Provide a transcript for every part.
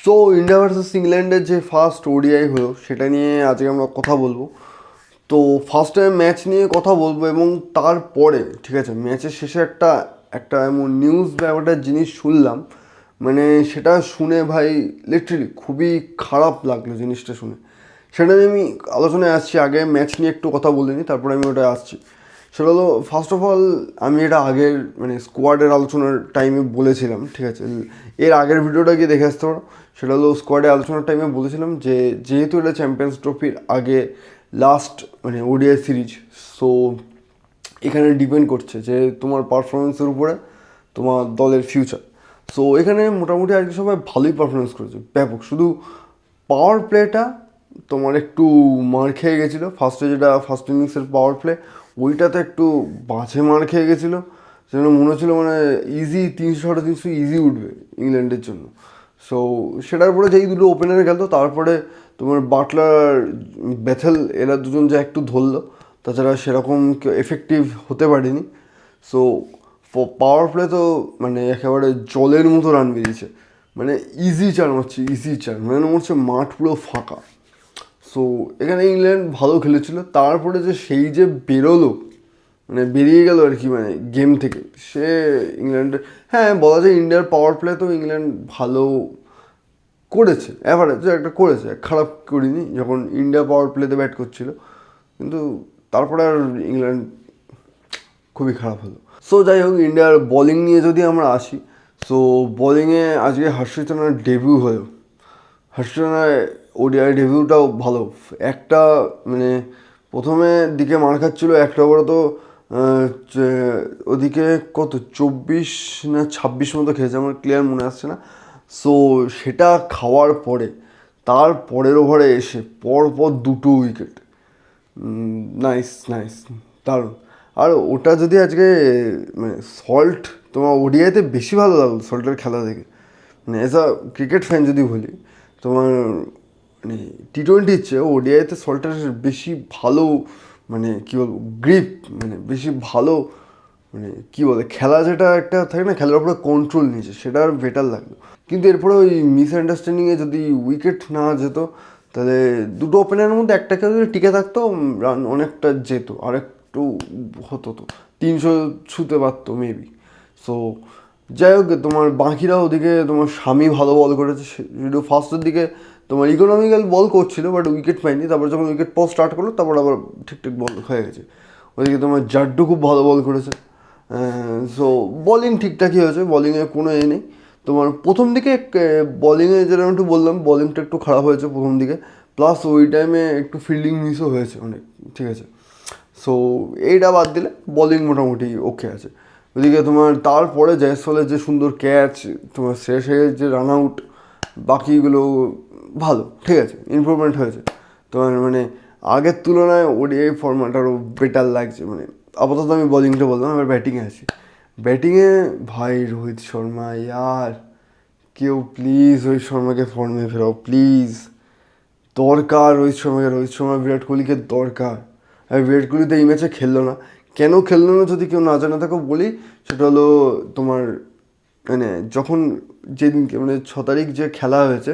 So India versus ইংল্যান্ডের যে first ODI হলো সেটা নিয়ে আজকে আমরা কথা বলবো। তো ফার্স্ট টাইম ম্যাচ নিয়ে কথা বলবো এবং তারপরে ঠিক আছে ম্যাচের শেষে একটা একটা এমন নিউজ বা একটা জিনিস শুনলাম, মানে সেটা শুনে ভাই লিটারালি খুবই খারাপ লাগলো জিনিসটা শুনে। সেটা নিয়ে আমি আলোচনায় আসছি, আগে ম্যাচ নিয়ে একটু কথা বলিনি, তারপরে আমি ওটা আসছি। সেটা হলো ফার্স্ট অফ অল আমি এটা আগের মানে স্কোয়াডের আলোচনার টাইমে বলেছিলাম, ঠিক আছে, এর আগের ভিডিওটা গিয়ে দেখে আসতে পারো। সেটা হলো স্কোয়াডের আলোচনার টাইমে বলেছিলাম যে যেহেতু এটা চ্যাম্পিয়ন্স ট্রফির আগে লাস্ট মানে ওডিআই সিরিজ, সো এখানে ডিপেন্ড করছে যে তোমার পারফরমেন্সের উপরে তোমার দলের ফিউচার। সো এখানে মোটামুটি আর কি সবাই ভালোই পারফরমেন্স করেছে, ব্যাপক। শুধু পাওয়ার প্লেটা তোমার একটু মার খেয়ে গেছিলো ফার্স্টে, যেটা ফার্স্ট ইনিংসের পাওয়ার প্লে, ওইটাতে একটু বাজে মার খেয়ে গেছিলো। সেজন্য মনে হচ্ছিলো মানে ইজি 300-350 ইজি উঠবে ইংল্যান্ডের জন্য। সো সেটার পরে যেই দুটো ওপেনারে খেলতো, তারপরে তোমার বাটলার বেথেল এরা দুজন যা একটু ধরলো, তাছাড়া সেরকম এফেক্টিভ হতে পারেনি। সো পাওয়ার প্লে তো মানে একেবারে জলের মতো রান বেরিয়েছে, মানে ইজি চার মারছে, ইজি চার, মানে মনে হচ্ছে মাঠ পুরো ফাঁকা। সো এখানে ইংল্যান্ড ভালো খেলেছিল, তারপরে যে সেই যে বেরোলো, মানে বেরিয়ে গেল আর কি মানে গেম থেকে, সে ইংল্যান্ডের, হ্যাঁ বলা যায় ইন্ডিয়ার পাওয়ার প্লে তো ইংল্যান্ড ভালো করেছে, অ্যাভারেজ একটা করেছে, খারাপ করিনি যখন ইন্ডিয়া পাওয়ার প্লেতে ব্যাট করছিল, কিন্তু তারপরে আর ইংল্যান্ড খুবই খারাপ হলো। সো যাই হোক, ইন্ডিয়ার বোলিং নিয়ে যদি আমরা আসি, সো বোলিংয়ে আজকে হর্ষিত রানার ডেবিউ হলো। হর্ষিত রানার ওডিআই ডেবিউটাও ভালো। একটা মানে প্রথমে দিকে মার খাচ্ছিলো, একটা ওভারে তো ওদিকে কত 24 না 26 মতো খেয়েছে, আমার ক্লিয়ার মনে আসছে না। সো সেটা খাওয়ার পরে তার পরের ওভারে এসে পরপর দুটো উইকেট, নাইস নাইস, দারুণ। আর ওটা যদি আজকে মানে সল্ট তোমার ওডিআইতে বেশি ভালো লাগলো সল্টের খেলা দেখে, মানে অ্যাজ আ ক্রিকেট ফ্যান যদি বলি, তোমার মানে টি-20-র চেয়ে ওডিআইতে সল্টের বেশি ভালো, মানে কী বলবো গ্রিপ, মানে বেশি ভালো, মানে কী বলে খেলা, যেটা একটা থাকে না খেলার উপরে কন্ট্রোল নিয়েছে, সেটা আর বেটার লাগলো। কিন্তু এরপরে ওই মিসআন্ডারস্ট্যান্ডিংয়ে যদি উইকেট না যেত, তাহলে দুটো ওপেনারের মধ্যে একটা কেউ যদি টিকে থাকতো, রান অনেকটা যেত, আর একটু হতো, তো 300 ছুঁতে পারতো মেবি। সো যাই হোক, তোমার বাকিরা ওদিকে তোমার স্বামী ভালো বল করেছে, শুধু ফার্স্টের দিকে তোমার ইকোনমিক্যাল বল করছিল বাট উইকেট পায়নি, তারপর যখন উইকেট পাওয়া স্টার্ট করলো তারপর আবার ঠিকঠাক বল হয়ে গেছে। ওদিকে তোমার জাড্ডু খুব ভালো বল করেছে। সো বোলিং ঠিকঠাকই হয়েছে, বোলিংয়ে কোনো এ নেই। তোমার প্রথম দিকে বোলিংয়ে যেরকম একটু বললাম, বোলিংটা একটু খারাপ হয়েছে প্রথম দিকে, প্লাস ওই টাইমে একটু ফিল্ডিং মিসও হয়েছে অনেক, ঠিক আছে। সো এইটা বাদ দিলে বোলিং মোটামুটি ওকে আছে। ওইদিকে তোমার তারপরে জয়সওয়ালের যে সুন্দর ক্যাচ, তোমার শেষের যে রান আউট, বাকিগুলো ভালো, ঠিক আছে, ইমপ্রুভমেন্ট হয়েছে তোমার, মানে আগের তুলনায় ওডিআই ফরম্যাট আরও বেটার লাগছে। মানে আপাতত আমি বোলিংটা বললাম, এবার ব্যাটিংয়ে আছি। ব্যাটিংয়ে ভাই রোহিত শর্মা, ইয়ার কেউ প্লিজ রোহিত শর্মাকে ফর্মে ফেরাও প্লিজ, দরকার রোহিত শর্মাকে, রোহিত শর্মা বিরাট কোহলিকে দরকার। আর বিরাট কোহলি তো এই ম্যাচে খেললো না, কেন খেললো না যদি কেউ না জানা থাকো বলি, সেটা হলো তোমার মানে যখন যেদিনকে মানে 6 তারিখ যে খেলা হয়েছে,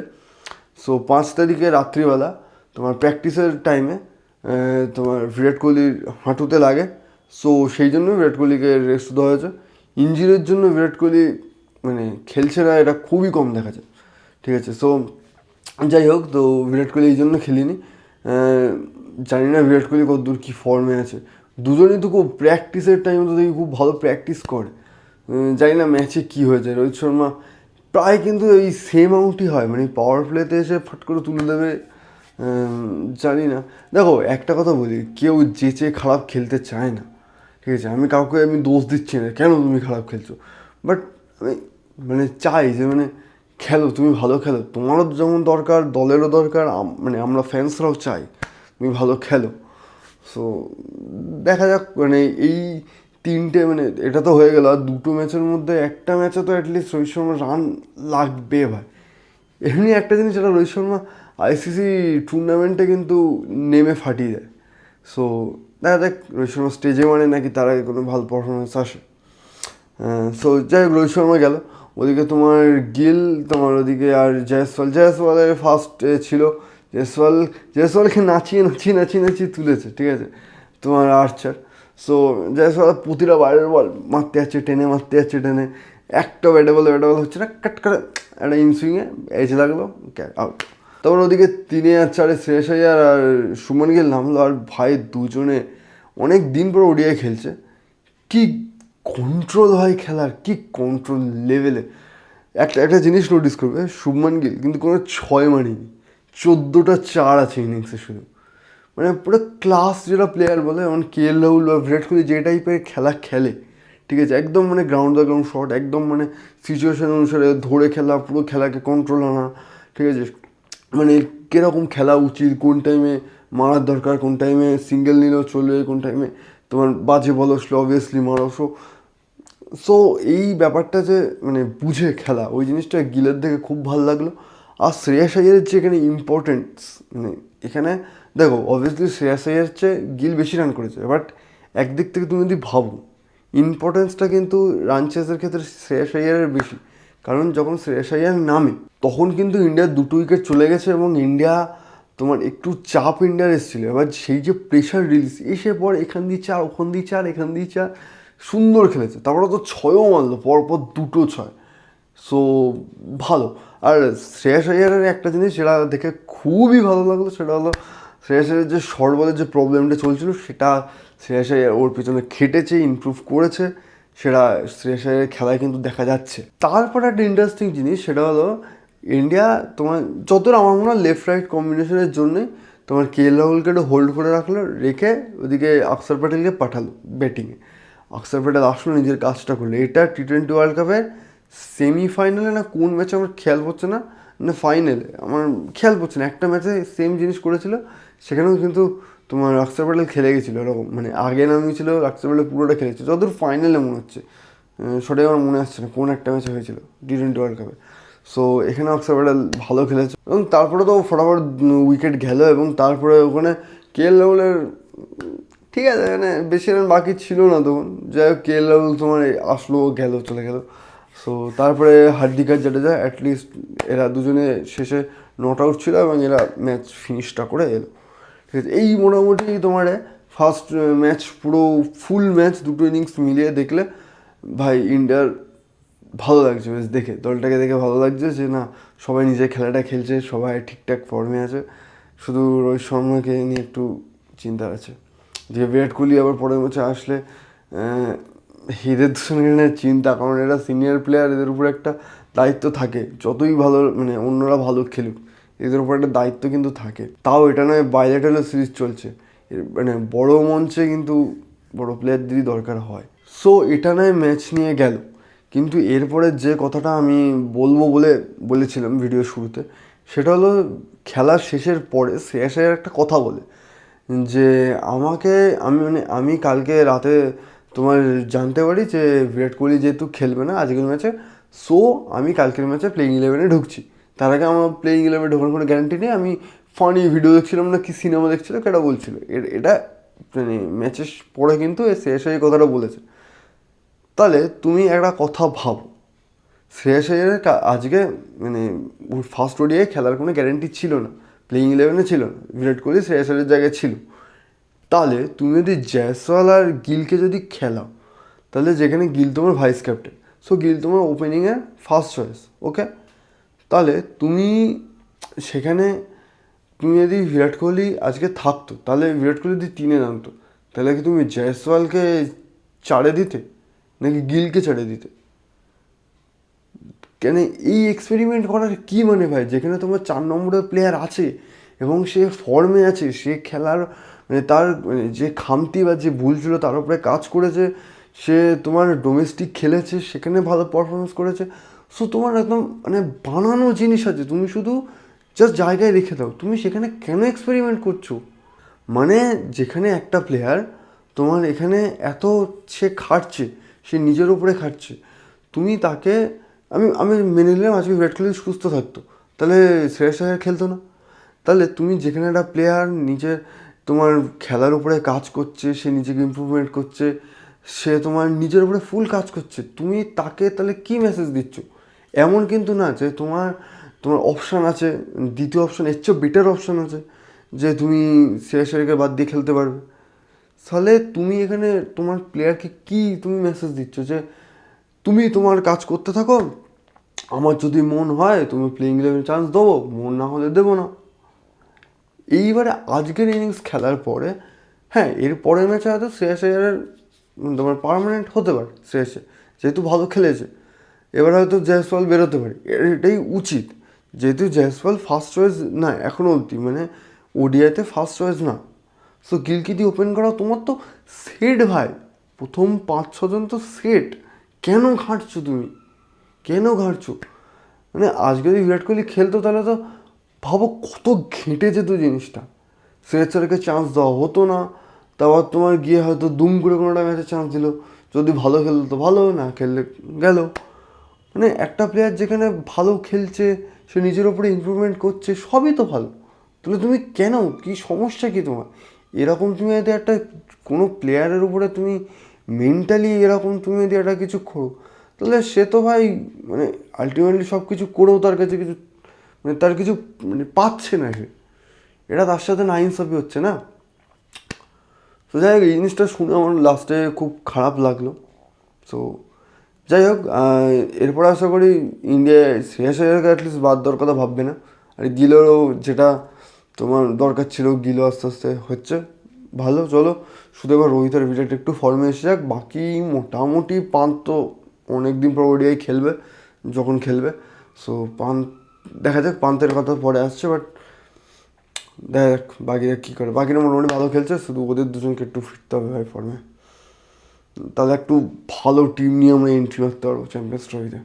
সো 5 তারিখে রাত্রিবেলা তোমার প্র্যাকটিসের টাইমে তোমার বিরাট কোহলির হাঁটুতে লাগে। সো সেই জন্য বিরাট কোহলিকে রেস্ট দেওয়া হয়েছে। ইঞ্জিরির জন্য বিরাট কোহলি মানে খেলছে না, এটা খুবই কম দেখা যায়, ঠিক আছে। সো যাই হোক, তো বিরাট কোহলি এই জন্য খেলিনি। জানি না বিরাট কোহলি কতদূর কী ফর্মে আছে, দুজনেই তো খুব প্র্যাকটিসের টাইমে তো দেখি খুব ভালো প্র্যাকটিস করে। জানি না ম্যাচে কী হয়েছে, রোহিত শর্মা প্রায় কিন্তু এই সেম আউটই হয়, মানে পাওয়ার প্লেতে এসে ফট করে তুলে দেবে। জানি না, দেখো একটা কথা বলি, কেউ যেচে খারাপ খেলতে চায় না, ঠিক আছে, আমি দোষ দিচ্ছি না কেন তুমি খারাপ খেলছো, বাট আমি মানে চাই যে মানে খেলো, তুমি ভালো খেলো, তোমারও যেমন দরকার, দলেরও দরকার, মানে আমরা ফ্যান্সরাও চাই তুমি ভালো খেলো। সো দেখা যাক, মানে এই তিনটে মানে এটা তো হয়ে গেল, আর দুটো ম্যাচের মধ্যে একটা ম্যাচে তো অ্যাটলিস্ট রোহিত শর্মার রান লাগবে ভাই। এমনি একটা জিনিস, যেটা রোহিত শর্মা আইসিসি টুর্নামেন্টে কিন্তু নেমে ফাটিয়ে দেয়। সো দেখা যাক রোহিত শর্মা স্টেজে মানে নাকি তার আগে কোনো ভালো পারফরমেন্স আসে। সো যাই হোক, রোহিত শর্মা গেল। ওদিকে তোমার গিল, তোমার ওদিকে আর জয়সওয়ালের ফার্স্ট ছিল। জয়সওয়ালকে নাচিয়ে তুলেছে, ঠিক আছে, তোমার আর্চার। সো জয়সওয়াল প্রতিটা বাইরের বল মারতে যাচ্ছে, টেনে একটা ব্যাটে বল হচ্ছে না, কাট করে একটা ইনসুইংয়ে এসে লাগলো, আউট। তারপর ওদিকে 3-4 শ্রেয়াস আইয়ার আর শুভমান গিল নামলো, আর ভাই দুজনে অনেক দিন পর ওডিআই খেলছে। কি কন্ট্রোল হয় খেলার, কি কন্ট্রোল লেভেলে। একটা জিনিস নোটিস করবে, শুভমান গিল কিন্তু কোনো 6 মারিনি, 14টা 4 আছে ইনিংসে শুধু। মানে পুরো ক্লাস যেটা প্লেয়ার বলে, যেমন KL রাহুল বা বিরাট কোহলি যে টাইপের খেলা খেলে, ঠিক আছে, একদম মানে গ্রাউন্ড দ্য গ্রাউন্ড শট, একদম মানে সিচুয়েশন অনুসারে ধরে খেলা, পুরো খেলাকে কন্ট্রোল আনা, ঠিক আছে, মানে কীরকম খেলা উচিত, কোন টাইমে মারার দরকার, কোন টাইমে সিঙ্গেল নিলেও চলবে, কোন টাইমে তোমার বাজে বল আসলে অবভিয়াসলি মারো। সো এই ব্যাপারটা যে মানে বুঝে খেলা, ওই জিনিসটা গিলের দেখে খুব ভালো লাগলো। আর শ্রেয়াস আইয়ারের যে এখানে ইম্পর্টেন্স, মানে এখানে দেখো অবভিয়াসলি শ্রেয়াস আইয়ার চেয়ে গিল বেশি রান করেছে, বাট একদিক থেকে তুমি যদি ভাবো ইম্পর্টেন্সটা কিন্তু রান চেসের ক্ষেত্রে শ্রেয়াস আইয়ারের বেশি। কারণ যখন শ্রেয়াস আইয়ার নামে তখন কিন্তু ইন্ডিয়ার 2 উইকেট চলে গেছে, এবং ইন্ডিয়া তোমার একটু চাপ ইন্ডিয়ার এসেছিলো। এবার সেই যে প্রেশার রিলিজ, এসে পর এখান দিয়ে 4, ওখান দিয়ে 4, এখান দিয়ে 4, সুন্দর খেলেছে। তারপরে তো 6ও মারলো, পরপর 2 6। সো ভালো। আর শ্রেয়াস আইয়ারের একটা জিনিস যেটা দেখে খুবই ভালো লাগলো, সেটা হলো শ্রেয়াস আইয়ারের যে শর্ট বলের যে প্রবলেমটা চলছিল, সেটা শ্রেয়াস আইয়ার ওর পিছনে খেটেছে, ইমপ্রুভ করেছে, সেটা শ্রেয়াস আইয়ারের খেলায় কিন্তু দেখা যাচ্ছে। তারপর একটা ইন্টারেস্টিং জিনিস, সেটা হলো ইন্ডিয়া তোমার যতটা আমার মনে হয় লেফট রাইট কম্বিনেশনের জন্যে তোমার KL রাহুলকে একটু হোল্ড করে রাখলো, রেখে ওদিকে অক্ষর প্যাটেলকে পাঠালো ব্যাটিংয়ে। অক্ষর প্যাটেল আসলো, নিজের কাজটা করলো। এটা T20 ওয়ার্ল্ড কাপের সেমিফাইনালে না কোন ম্যাচে আমার খেয়াল পড়ছে না, ফাইনালে আমার খেয়াল পড়ছে না, একটা ম্যাচে সেম জিনিস করেছিল। সেখানেও কিন্তু তোমার অক্ষর প্যাটেল খেলে গেছিলো এরকম, মানে আগে নামিয়েছিল, অক্ষর প্যাটেল পুরোটা খেলেছিল যতদূর ফাইনালে মনে হচ্ছে, সেটাই আমার মনে আসছে না কোন একটা ম্যাচে হয়েছিল T20 ওয়ার্ল্ড কাপে। সো এখানে অক্ষর প্যাটেল ভালো খেলেছে, এবং তারপরে তো ফটাফট উইকেট গেল, এবং তারপরে ওখানে KL রাহুলের ঠিক আছে মানে বেশি রান বাকি ছিল না তখন, যাই হোক KL রাহুল তোমার আসলো, চলে গেল। সো তারপরে হার্দিক আর জাডেজা অ্যাটলিস্ট এরা দুজনে শেষে নট আউট ছিল, এবং এরা ম্যাচ ফিনিশটা করে এলো, ঠিক আছে। এই মোটামুটি তোমার ফার্স্ট ম্যাচ, পুরো ফুল ম্যাচ 2 ইনিংস মিলিয়ে দেখলে ভাই ইন্ডিয়ার ভালো লাগছে বেশ দেখে, দলটাকে দেখে ভালো লাগছে যে না সবাই নিজের খেলাটা খেলছে, সবাই ঠিকঠাক ফর্মে আছে। শুধু রোহিত শর্মাকে নিয়ে একটু চিন্তা আছে, যে বিরাট কোহলি আবার পরের ম্যাচে আসলে এদের দুজনের চিন্তা, কারণ এরা সিনিয়র প্লেয়ার, এদের উপর একটা দায়িত্ব থাকে, যতই ভালো মানে অন্যরা ভালো খেলুক এদের উপর একটা দায়িত্ব কিন্তু থাকে। তাও এটা নয় বাইলেটারাল সিরিজ চলছে, মানে বড় মঞ্চে কিন্তু বড় প্লেয়ারদেরই দরকার হয়। সো এটা নয় ম্যাচ নিয়ে গেল, কিন্তু এরপরে যে কথাটা আমি বলবো বলেছিলাম ভিডিও শুরুতে, সেটা হলো খেলার শেষের পরে শ্রেয়াস আইয়ার একটা কথা বলে, যে আমি কালকে রাতে তোমার জানতে পারি যে বিরাট কোহলি যেহেতু খেলবে না আজকের ম্যাচে, সো আমি কালকের ম্যাচে প্লেইং 11-এ ঢুকছি। তার আগে আমার প্লেইং 11-এ ঢোকার কোনো গ্যারান্টি নেই। আমি ফানি ভিডিও দেখছিলাম না কি সিনেমা দেখছিলো, কেটা বলছিল এটা মানে ম্যাচের পরে কিন্তু শ্রেয়াস আইয়ার কথাটা বলেছে। তাহলে তুমি একটা কথা ভাবো, শ্রেয়াস আইয়ারের আজকে মানে ফার্স্ট ওডিআই খেলার কোনো গ্যারেন্টি ছিল না, প্লেইং 11-এ ছিল না, বিরাট কোহলি শ্রেয়াস আইয়ারের জায়গায় ছিল। তাহলে তুমি যদি জয়সওয়াল আর গিলকে যদি খেলাও, তাহলে যেখানে গিল তোমার ভাইস ক্যাপ্টেন, সো গিল তোমার ওপেনিংয়ে ফার্স্ট চয়েস, ওকে। তাহলে তুমি সেখানে তুমি যদি বিরাট কোহলি আজকে থাকতো, তাহলে বিরাট কোহলি যদি 3-এ নামতো, তাহলে কি তুমি জয়সওয়ালকে 4-এ দিতে নাকি গিলকে 4-এ দিতে? কেন এই এক্সপেরিমেন্ট করার কী মানে ভাই, যেখানে তোমার 4 নম্বরের প্লেয়ার আছে এবং সে ফর্মে আছে, সে খেলার মানে তার মানে যে খামতি বা যে ভুল ছিল তার উপরে কাজ করেছে, সে তোমার ডোমেস্টিক খেলেছে, সেখানে ভালো পারফরমেন্স করেছে। সো তোমার একদম মানে বানানো জিনিস আছে, তুমি শুধু জাস্ট জায়গায় রেখে দাও, তুমি সেখানে কেন এক্সপেরিমেন্ট করছো? মানে যেখানে একটা প্লেয়ার তোমার এখানে এত সে খাটছে, সে নিজের উপরে খাটছে, তুমি তাকে আমি মেনে নিলাম আজকে বিরাট কোহলি সুস্থ থাকতো, তাহলে শ্রেয়াস আইয়ার খেলতো না। তাহলে তুমি যেখানে একটা প্লেয়ার নিজে তোমার খেলার উপরে কাজ করছে, সে নিজেকে ইমপ্রুভমেন্ট করছে, সে তোমার নিজের উপরে ফুল কাজ করছে, তুমি তাকে তাহলে কী মেসেজ দিচ্ছ? এমন কিন্তু না যে তোমার তোমার অপশান আছে, দ্বিতীয় অপশান এর চেয়েও বেটার অপশান আছে যে তুমি শ্রেয়াস আয়ারকে বাদ দিয়ে খেলতে পারবে। তাহলে তুমি এখানে তোমার প্লেয়ারকে কি তুমি মেসেজ দিচ্ছ যে তুমি তোমার কাজ করতে থাকো, আমার যদি মন হয় তুমি প্লেইং 11 চান্স দেবো, মন না হলে দেবো না। এইবারে আজকের ইনিংস খেলার পরে, হ্যাঁ এর পরের ম্যাচে হয়তো শ্রেয়াস আয়ারের তোমার পার্মানেন্ট হতে পারে, শ্রেয়াসে যেহেতু ভালো খেলেছে। এবার হয়তো জয়সওয়াল বেরোতে পারে, এটাই উচিত, যেহেতু জয়সওয়াল ফার্স্ট চয়েস না এখনও অবধি, মানে ওডিআইতে ফার্স্ট চয়েস না। সো গিলকে দিয়ে ওপেন করা তোমার তো সেট ভাই, প্রথম 5-6 জন তো সেট। কেন ঘাঁটছো তুমি, কেন ঘাঁটছো? মানে আজকে যদি বিরাট কোহলি খেলতো তাহলে তো ভাবো কত ঘেঁটে যেত জিনিসটা। শ্রেয়াস আয়ারকে চান্স দেওয়া হতো না, তারপর তোমার গিয়ে হয়তো দুম করে কোনোটা ম্যাচে চান্স দিল, যদি ভালো খেলতো তো ভালো, না খেললে গেল। মানে একটা প্লেয়ার যেখানে ভালো খেলছে, সে নিজের ওপরে ইমপ্রুভমেন্ট করছে, সবই তো ভালো, তাহলে তুমি কেন, কি সমস্যা কি তোমার? এরকম তুমি যদি একটা কোনো প্লেয়ারের উপরে তুমি মেন্টালি এরকম তুমি যদি একটা কিছু করো, তাহলে সে তো ভাই মানে আলটিমেটলি সব কিছু করেও তার কাছে কিছু মানে তার কিছু মানে পাচ্ছে না সে, এটা তার সাথে নাইনসাফি হচ্ছে না। তো যাই হোক এই জিনিসটা শুনে আমার লাস্টে খুব খারাপ লাগলো। সো যাই হোক এরপর আশা করি ইন্ডিয়ায় শ্রেয়াস আয়ারকে অ্যাটলিস্ট বাদ দেওয়ার কথা ভাববে না। আর গিলেরও যেটা তোমার দরকার ছিল, গিলও আস্তে আস্তে হচ্ছে ভালো। চলো শুধু এবার রোহিত আর বিরাট একটু ফর্মে এসে যাক, বাকি মোটামুটি পান্ত তো অনেক দিন পর ওডিআই খেলবে যখন খেলবে। সো পান্ত দেখা যাক, পান্তের কথা পরে আসছে, বাট দেখা যাক বাকিরা কী করে। বাকিরা মোটামুটি ভালো খেলছে, শুধু ওদের দুজনকে একটু ফিরতে হবে ভাই ফর্মে, তাহলে একটু ভালো টিম নিয়ে আমরা এন্ট্রি মারতে পারবো চ্যাম্পিয়ন্স ট্রফিতে।